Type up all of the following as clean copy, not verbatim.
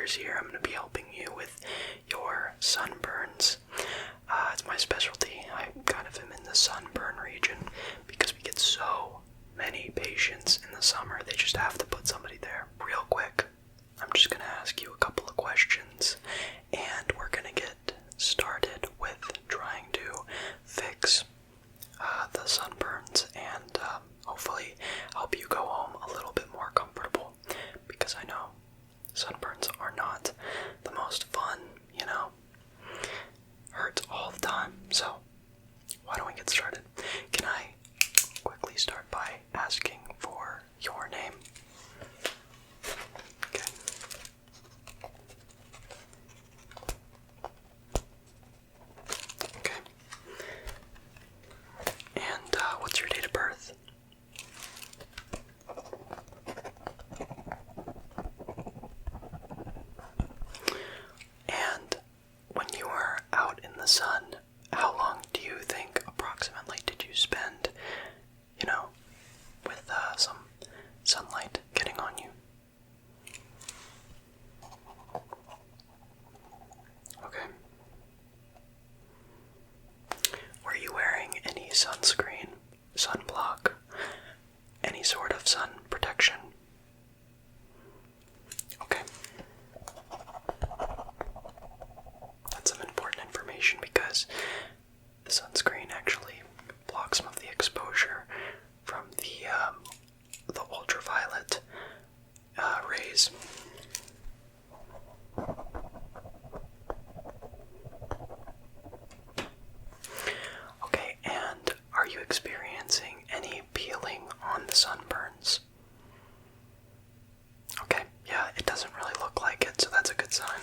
doctors here. I'm going to be helping you with your sunburns. It's my specialty. I kind of am in the sunburn region because we get so many patients in the summer. They just have to put somebody there. Real quick, I'm just going to ask you a couple of questions, and we're going to get started with trying to fix the sunburns and hopefully help you go home a little bit more comfortable, because I know sunburns are not the most fun, you know, hurts all the time. So why don't we get started? Can I quickly start by asking for your name? Okay. Okay. And what's your date of birth? And when you were out in the sun, how long do you think approximately did you spend, you know, with some sunlight getting on you? Okay. Were you wearing any sunscreen, sunblock, any sort of sun protection? Okay. That's some important information because the sunscreen actually blocks some of the exposure from the ultraviolet rays. Okay, and are you experiencing any peeling on the sunburns? Okay, yeah, it doesn't really look like it, so that's a good sign.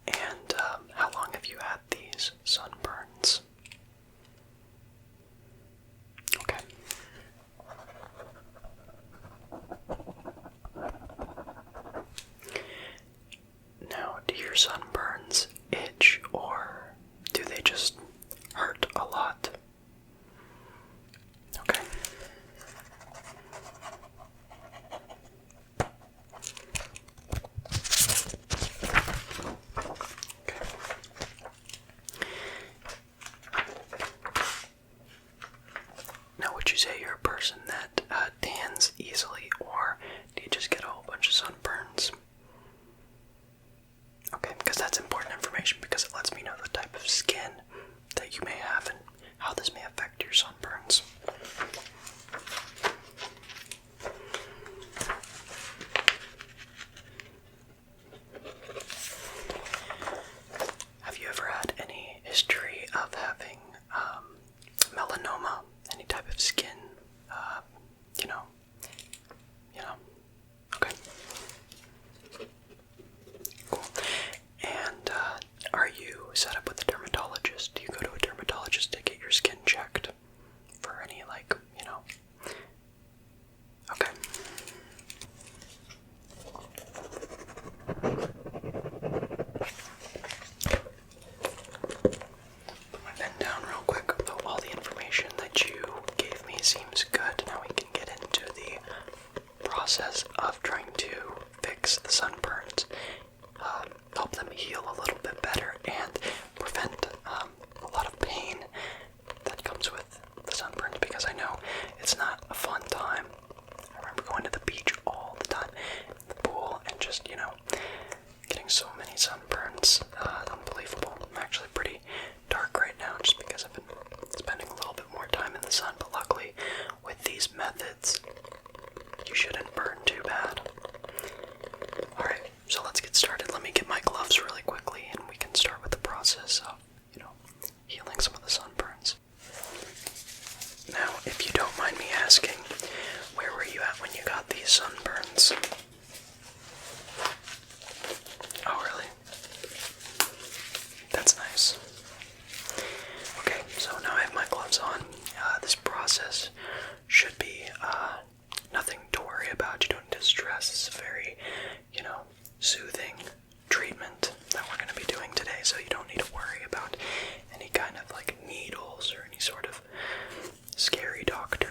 And how long have you had these sunburns? Okay. Now, do your sunburns itch, or do they just hurt a lot? Okay. Now, would you say you're a person that tans easily, or do you just get a whole bunch of sunburns? Okay, because that's important information, because it lets me know the type of skin that you may have and how this may affect your sunburns. Have you ever had any history of having melanoma, any type of skin, okay. Cool. And are you set up with a dermatologist? Do you go to a dermatologist to get your skin checked for any, okay. Put my pen down real quick. All the information that you gave me seems good. Now we can get into the process of trying to fix the sunburns, help them heal a little bit better, and prevent a lot of pain that comes with the sunburns, because I know it's not a fun time. I remember going to the beach all the time, the pool, and just, getting so many sunburns. Unbelievable. I'm actually pretty dark right now just because I've been spending a little bit more time in the sun, but luckily with these methods you shouldn't burn too bad. Alright, so let's get started. Let me get my gloves really quickly and we can start with the process of, healing some of the sunburns. Now, if you don't mind me asking, where were you at when you got these sunburns? Oh, really? That's nice. Okay, so now I have my gloves on. This process should be nothing to worry about. You don't need to stress. It's a very, soothing treatment that we're going to be doing today, so you don't need to worry about any kind of needles or any sort of scary doctor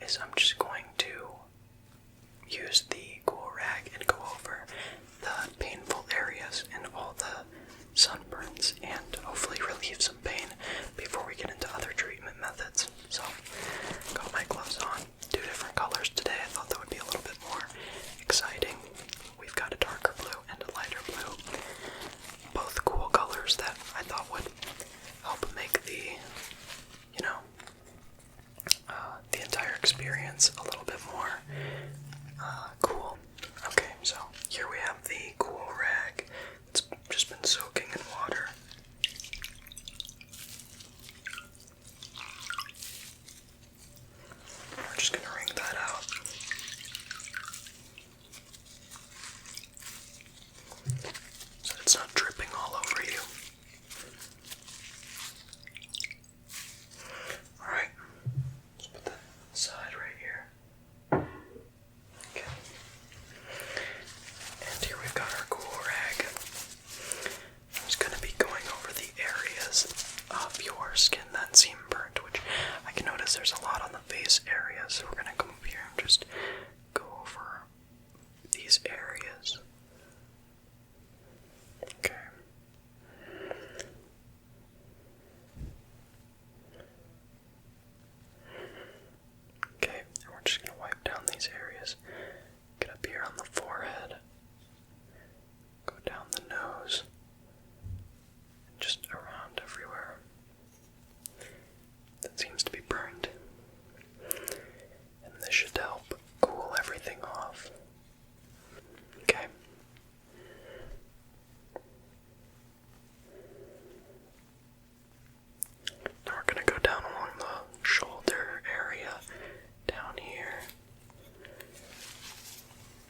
is I'm just going to use the cool rag and go over the painful areas and all the sunburns and hopefully relieve some pain before we get into other treatment methods. So, got my gloves on, 2 different colors today. I thought that would be a little bit more exciting. We've got a darker blue and a lighter blue. Both cool colors that I thought would help make the, the entire experience a little bit more cool. Okay, so here we have the cool rag. It's just been soaking in water. We're just gonna wring that out. So it's not dripping all over you. Alright, let's put that aside right here. Okay. And here we've got our cool rag. I'm just going to be going over the areas of your skin that seem burnt, which I can notice there's a lot on the face area, so we're going to come up here and just go over these areas. Okay. Okay, and we're just going to wipe down these areas. Get up here on the forehead. Go down the nose. And just around everywhere that seems to be burned. And this should help cool everything off. Okay. Now we're going to go down along the shoulder area, down here,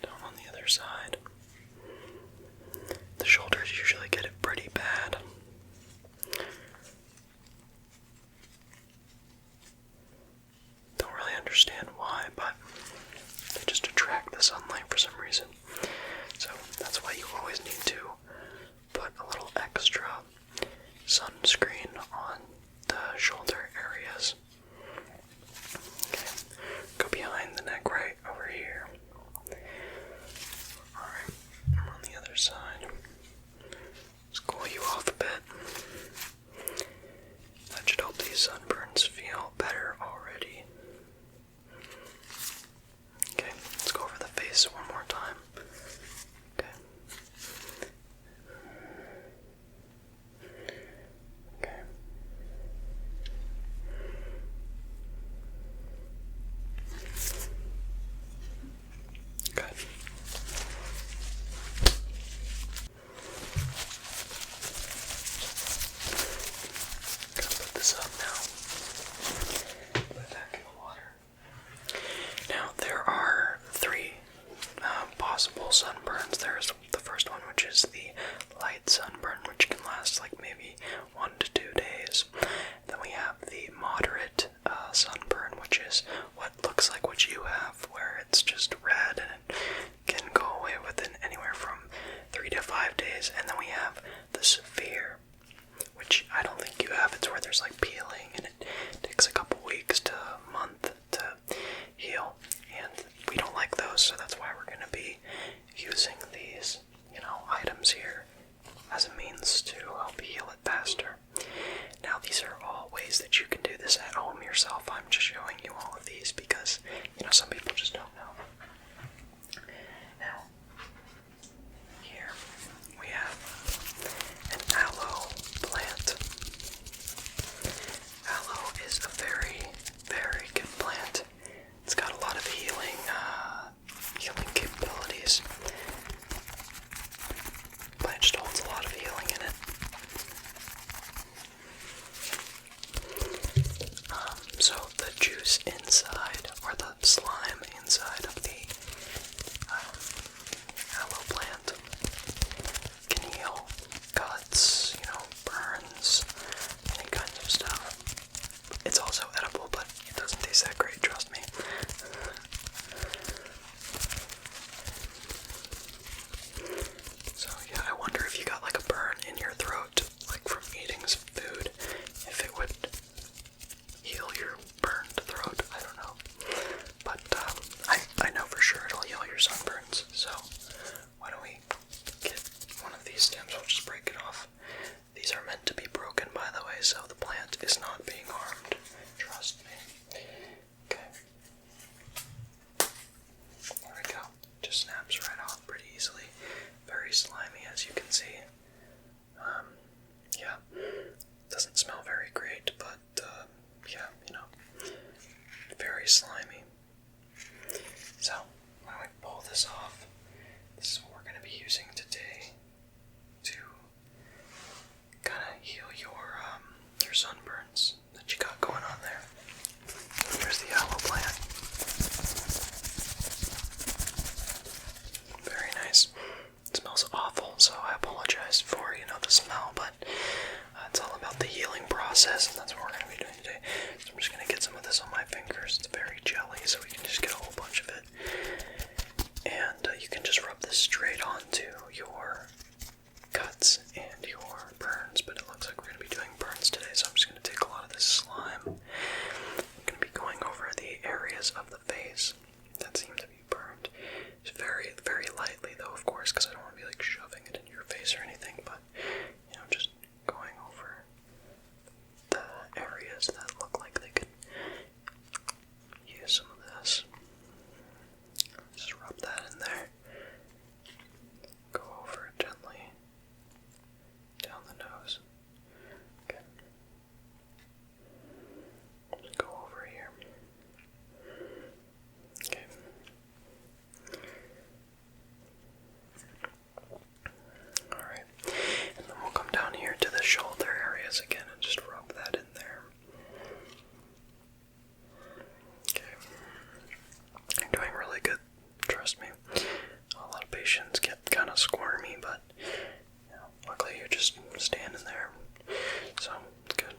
down on the other side. The shoulders usually get it pretty bad. Don't really understand why, but they just attract the sunlight for some reason. So that's why you always need to put a little extra sunscreen on the shoulder areas. Okay, go behind the neck right over here. Alright, I'm on the other side. Let's cool you off a bit. That should help these sunburns feel better already. Okay, let's go over the face one more time. Okay. Okay. Good. Gonna put this up now. Put it back in the water. Now, there are 3 possible sunburns. There's the first one, which is the light sunburn, which can last like maybe 1 to 2 days. Then we have the moderate sunburn, which is what looks like what you have, where it's just red and it can go away within anywhere from 3 to 5 days. And then we have the severe, which I don't think you have. It's where there's like peeling and it takes a couple weeks to a month to heal. And we don't like those, so that's why we're going to be using these, items here as a means to help heal it faster. Now, these are all ways that you can do this at home yourself. I'm just showing you all of these because, some people just don't know. Now, here we have an aloe plant. Aloe is a very, very good plant. It's got a lot of healing capabilities. Plant just holds a lot of healing in it. So the juice inside, or the slime inside, nice for, the smell, but it's all about the healing process, and that's what we're going to be doing today. So I'm just going to get some of this on my fingers. It's very jelly, so we can just get a whole bunch of it. And you can just rub this straight onto your cuts and your burns, but it looks like we're going to be doing burns today, so I'm just going to take a lot of this slime. I'm going to be going over the areas of the face that seem to be burned. It's very, very lightly, though, of course, because I don't want to be like shoving it in your face or anything, but just going over the areas that look like they could use some of this. Just rub that in there. Go over it gently down the nose. Okay. Just go over here. Okay. Alright. And then we'll come down here to the shoulder areas again and just rub that in there. Okay. You're doing really good. Trust me. A lot of patients get kind of squirmy, but luckily you're just standing there, so it's good.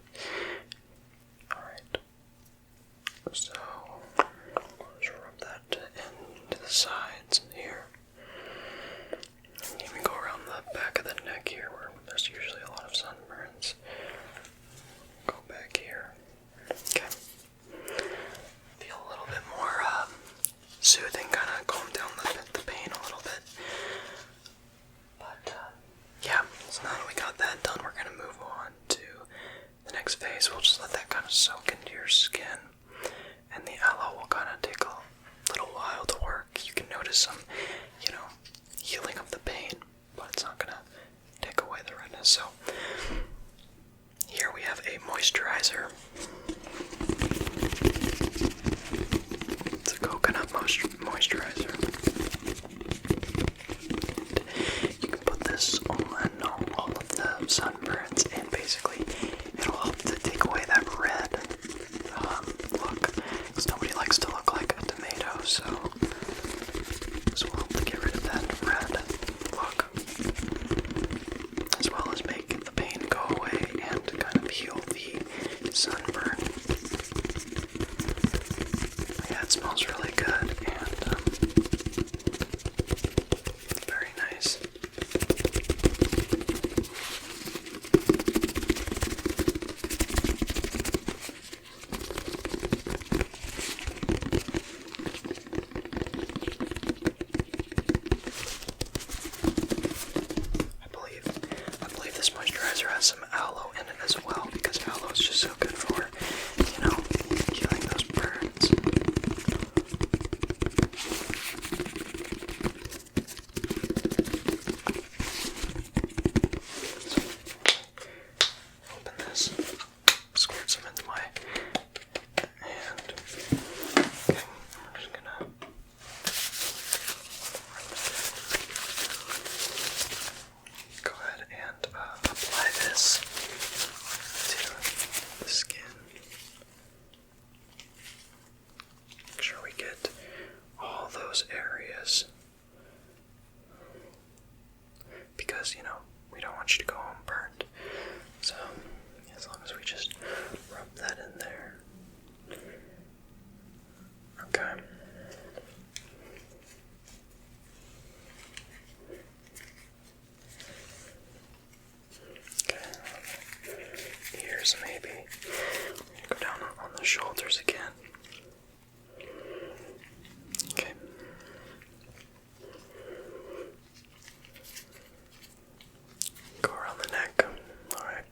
Alright, so just rub that into the sides here. Even go around the back of the neck here where there's usually a lot of sunburns. Go back here. Okay. Feel a little bit more soothing, kind of calm down the pain a little bit. But yeah, so now that we got that done, we're gonna move on to the next phase. We'll just let that kind of soak into your skin, and the aloe will kind of take a little while to work. You can notice some, healing of the pain, but it's not gonna take away the redness. So here we have a moisturizer. It's a coconut moisturizer. You can put this on all of the sunburns, and basically it'll help to take away that red look, because nobody likes to look like a tomato, so this will help to get rid of that red look, as well as make the pain go away and kind of heal the sunburn. Yeah, it smells really good, and very nice. I believe this moisturizer has some aloe in it as well, because aloe is just so good for, healing those burns. So, open this, squirt some into my hand. Okay, I'm just gonna go ahead and apply this to the skin. Make sure we get all those areas, because we don't want you to go home burned. So as long as we just rub that in there. Okay. Okay. Ears maybe. Go down on the shoulders again. Okay. Go around the neck. Alright.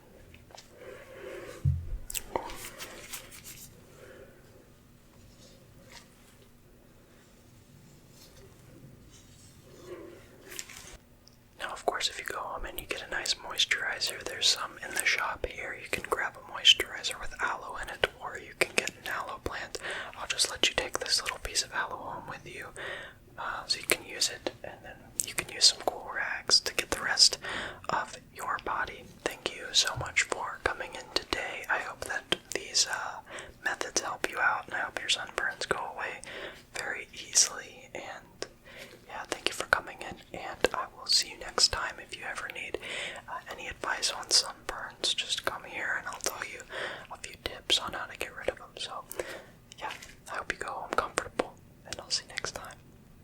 Now, of course, if you go home and you get a nice moisturizer, there's some in the shop here. You can grab a moisturizer with aloe in it, or you can get an aloe plant. I'll just let you take this little piece of aloe home with you, so you can use it, and then you can use some cool rags to get the rest of your body. Thank you so much for coming in today. I hope that these methods help you out, and I hope your sunburns go away very easily. And yeah, thank you for coming in, and I will see see you next time. If you ever need any advice on some